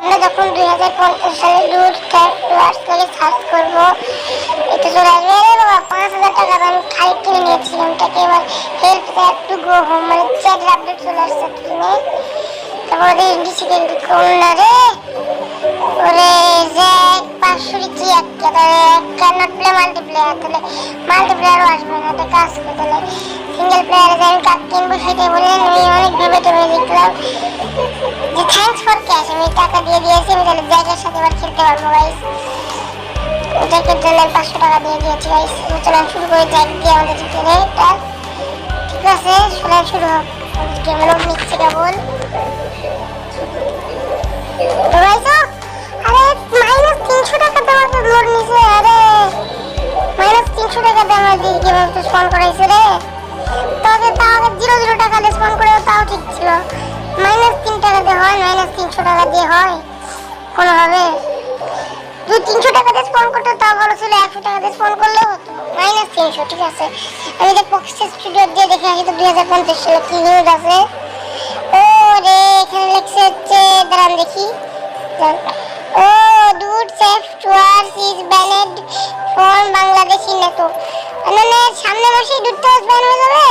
আমরা যখন 2050 সালে ডুড ক্যাপওয়ার্স করে সার্চ করবো এটা চলে আসবে। আরে বাবা 5000 টাকা আমি খালি কিনে নিয়েছিলাম এটাকে। এবার help that to go home মানে চ্যাটের আপডেট চলে আসছে কিনে। তারপর ওদের ইংলিশে কোন না রে ওরে যে 500 রিচি ক্যানট প্লে মাল্টিপ্লেয়ার, তাহলে মাল্টিপ্লেয়ারও আসবে না। এটা কাজ করে তাহলে সিঙ্গেল প্লেয়ারে যে আমি কাক কিনবো সেটাই বললেন। আমি অনেক ভেবে টেবে দেখলাম যে থ্যাঙ্কস ফর ক্যাশ, আমি টাকা দিয়ে দিয়েছি। আমি তাহলে জায়গার সাথে এবার খেলতে পারবো গাইস। জ্যাকের জন্য 500 টাকা দিয়ে দিয়েছি গাইস। চলেন শুরু করে জ্যাক দিয়ে আমাদের জিতে এটা ঠিক আছে। চলেন শুরু হোক। গেম লোড নিচ্ছে কেবল তো গাইস। আরে -300 টাকা দেওয়ার লোড নিছে। আরে -300 টাকা দিয়ে আমার দিয়ে গেম স্পন করাইছে রে। তবে তাও 0 টাকা দিয়ে স্পন করে তাও ঠিক ছিল। -3 টাকা দিয়ে হয়, -300 টাকা দিয়ে হয় কোনোভাবে। 200-300 টাকা দিয়ে স্পন করতে তাও ভালো ছিল, 100 টাকা দিয়ে স্পন করলেও হতো। -300 ঠিক আছে। আমি যে পক্সেস স্টুডিও দিয়ে দেখে আসি তো 2050 সালে কি নিউজ আছে। ও রে এখানে লেখছে হচ্ছে দাঁড়ান দেখি। ও dude software is banned from Bangladesh in নেটো। মানে সামনে মাসে ডুড ব্যান হয়ে যাবে।